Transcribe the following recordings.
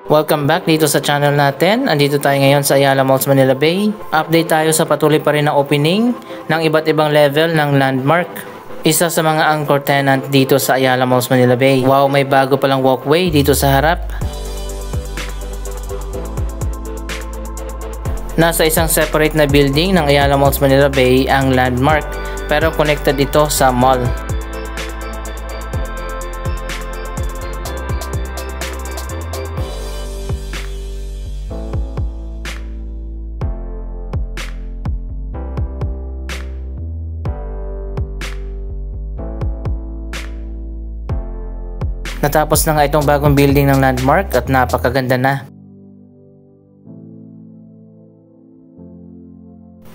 Welcome back dito sa channel natin. Andito tayo ngayon sa Ayala Malls Manila Bay. Update tayo sa patuloy pa rin na opening ng iba't ibang level ng Landmark. Isa sa mga anchor tenant dito sa Ayala Malls Manila Bay. Wow, may bago palang walkway dito sa harap. Nasa isang separate na building ng Ayala Malls Manila Bay ang Landmark, pero connected ito sa mall. Natapos na nga itong bagong building ng Landmark at napakaganda na.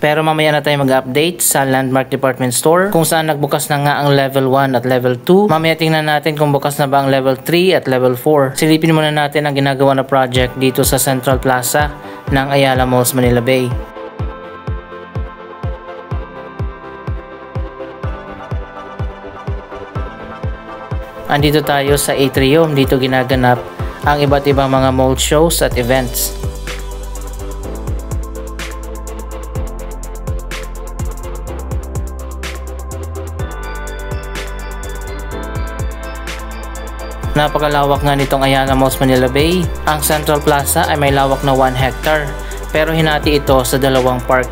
Pero mamaya na tayo mag-update sa Landmark Department Store kung saan nagbukas na nga ang level 1 at level 2. Mamaya tingnan natin kung bukas na ba ang level 3 at level 4. Silipin muna natin ang ginagawa na project dito sa Central Plaza ng Ayala Malls Manila Bay. Andito tayo sa atrium. Dito ginaganap ang iba't ibang mga mall shows at events. Napakalawak nga nitong Ayala Malls Manila Bay. Ang Central Plaza ay may lawak na 1 hectare, pero hinati ito sa dalawang park.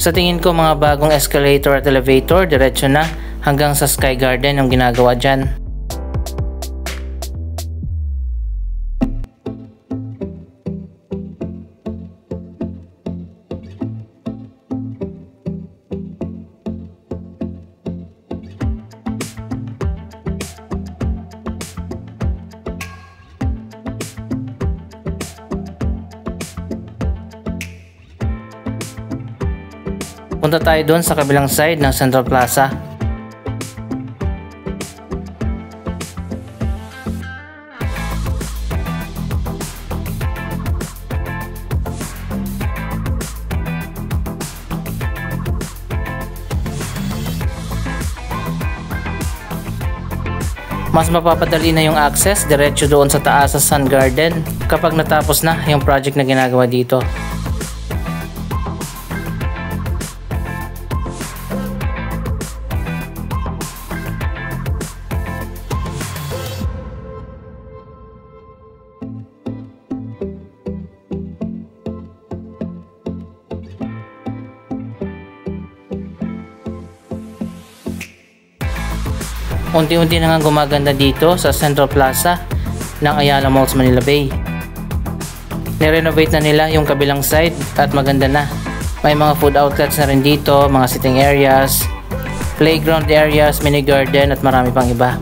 Sa tingin ko mga bagong escalator at elevator, diretso na hanggang sa Sky Garden ang ginagawa dyan. Punta tayo doon sa kabilang side ng Central Plaza. Mas mapapadali na yung access diretso doon sa taas sa Sun Garden kapag natapos na yung project na ginagawa dito. Unti-unti na nga gumaganda dito sa Central Plaza ng Ayala Malls Manila Bay. Nirenovate na nila yung kabilang side at maganda na. May mga food outlets na rin dito, mga sitting areas, playground areas, mini garden at marami pang iba.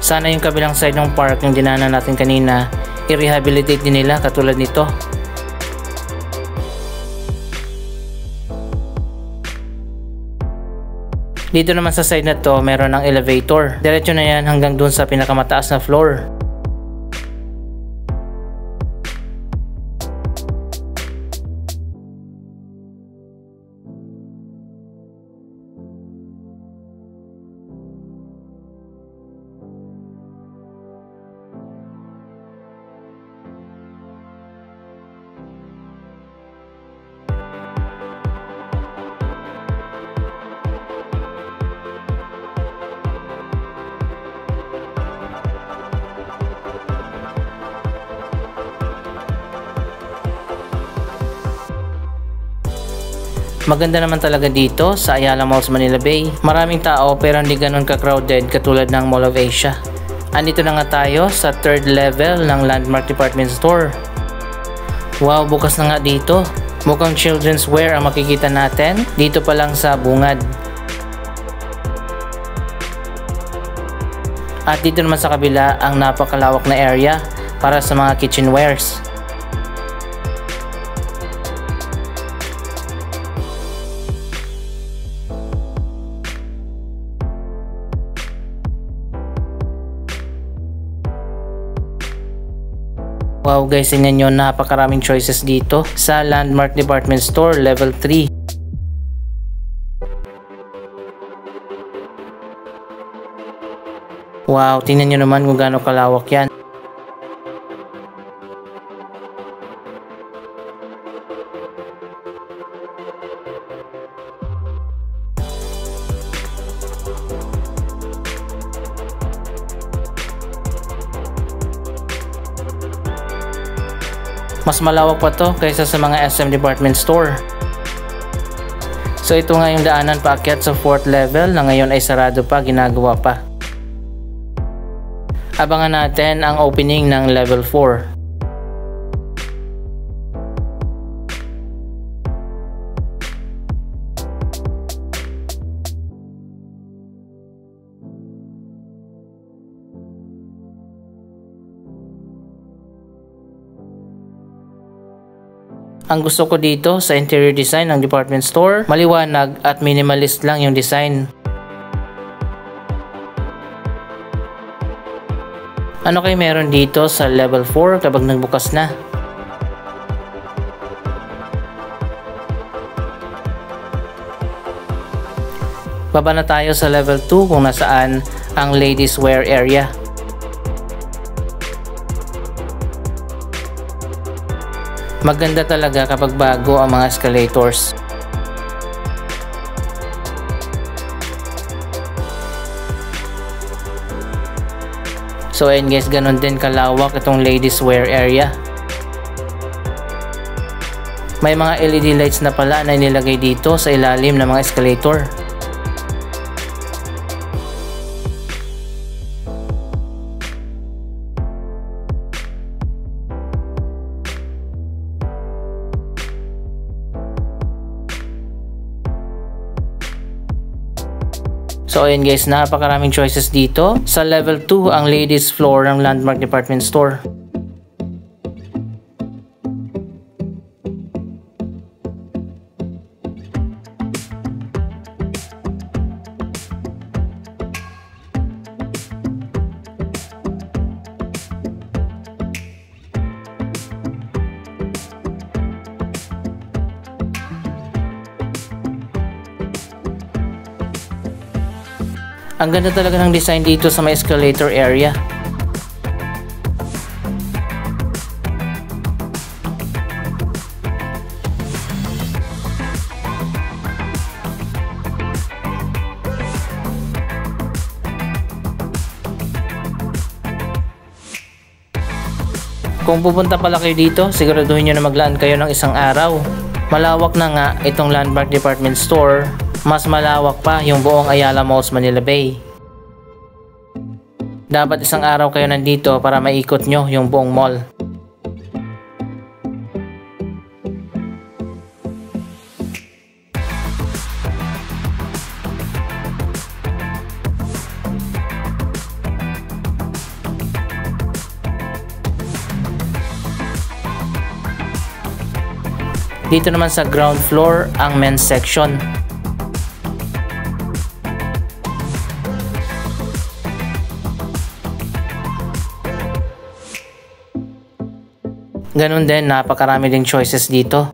Sana yung kabilang side ng park yung dinaanan natin kanina, i-rehabilitate din nila katulad nito. Dito naman sa side na to, meron ng elevator. Diretso na yan hanggang dun sa pinakamataas na floor. Maganda naman talaga dito sa Ayala Malls Manila Bay. Maraming tao pero hindi ganun ka-crowded katulad ng Mall of Asia. Andito na nga tayo sa 3rd level ng Landmark Department Store. Wow, bukas na nga dito. Mukhang children's wear ang makikita natin dito pa lang sa bungad. At dito naman sa kabila ang napakalawak na area para sa mga kitchenwares. Wow guys, tingnan nyo, napakaraming choices dito sa Landmark Department Store Level 3. Wow, tingnan nyo naman kung gaano kalawak yan. Mas malawak pa to kaysa sa mga SM Department Store. So ito nga yung daanan paakyat sa 4th level na ngayon ay sarado pa, ginagawa pa. Abangan natin ang opening ng Level 4. Ang gusto ko dito sa interior design ng department store, maliwanag at minimalist lang yung design. Ano kayo meron dito sa level 4 kapag nagbukas na? Baba na tayo sa level 2 kung nasaan ang ladies wear area. Maganda talaga kapag bago ang mga escalators. So ayun guys, ganun din kalawak itong ladies wear area. May mga LED lights na pala na inilagay dito sa ilalim ng mga escalator. So ayun guys, napakaraming choices dito. Sa level 2 ang ladies floor ng Landmark Department Store. Ang ganda talaga ng design dito sa may escalator area. Kung pupunta pala kayo dito, siguraduhin nyo na maglaan kayo ng isang araw. Malawak na nga itong Landmark Department Store. Mas malawak pa yung buong Ayala Malls Manila Bay. Dapat isang araw kayo nandito para maikot nyo yung buong mall. Dito naman sa ground floor ang men's section. Ganun din, napakarami ding choices dito.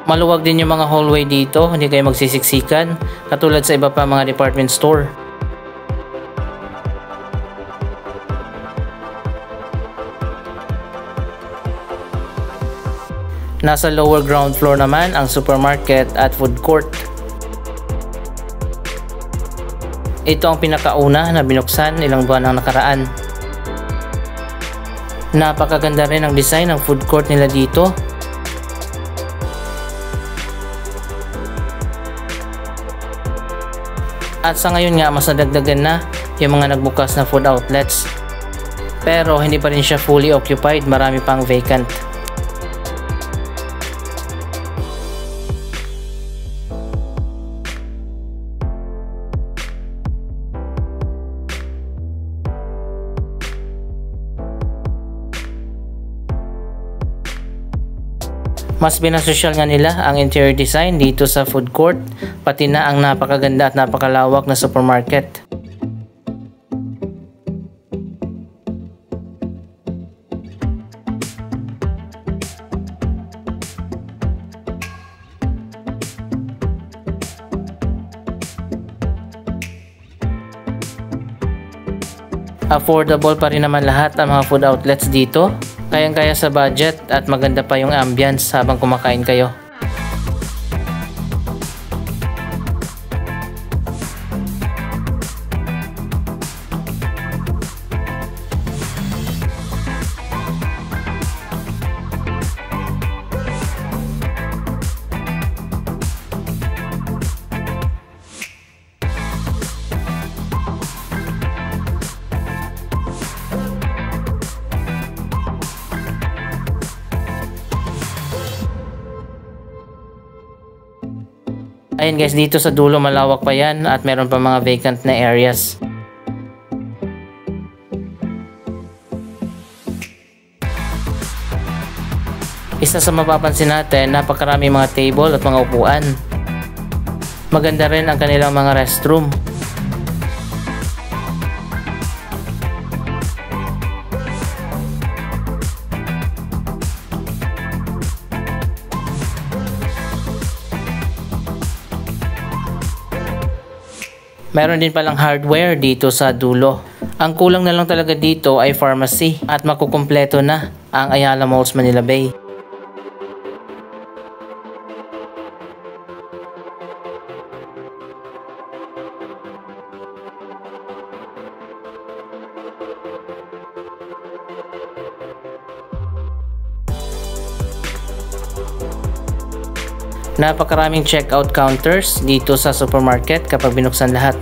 Maluwag din yung mga hallway dito, hindi kayo magsisiksikan katulad sa iba pa mga department store. Nasa lower ground floor naman ang supermarket at food court. Ito ang pinakauna na binuksan ilang buwan ang nakaraan. Napakaganda rin ang design ng food court nila dito. At sa ngayon nga mas nadagdagan na yung mga nagbukas na food outlets. Pero hindi pa rin siya fully occupied, marami pang vacant. Mas binasosyal nga nila ang interior design dito sa food court, pati na ang napakaganda at napakalawak na supermarket. Affordable pa rin naman lahat ang mga food outlets dito. Kayang-kaya sa budget at maganda pa yung ambience habang kumakain kayo. Ayun guys, dito sa dulo malawak pa yan at meron pa mga vacant na areas. Isa sa mapapansin natin, napakarami mga table at mga upuan. Maganda rin ang kanilang mga restroom. Meron din palang hardware dito sa dulo. Ang kulang na lang talaga dito ay pharmacy at makukumpleto na ang Ayala Malls Manila Bay. Napakaraming checkout counters dito sa supermarket kapag binuksan lahat.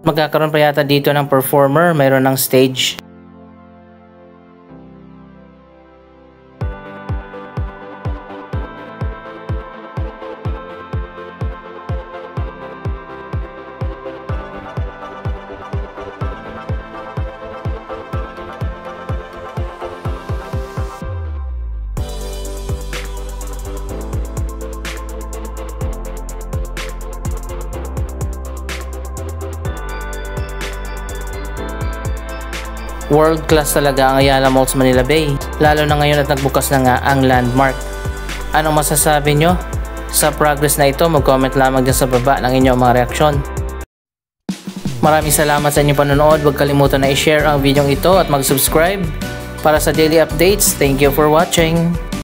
Magkakaroon pa yata dito ng performer, mayroon ng stage. World class talaga ang Ayala Malls Manila Bay, lalo na ngayon at nagbukas na nga ang Landmark. Anong masasabi nyo sa progress na ito? Mag-comment lamang dyan sa baba ng inyong mga reaksyon. Maraming salamat sa inyong panonood. Huwag kalimutan na i-share ang video ito at mag-subscribe para sa daily updates. Thank you for watching.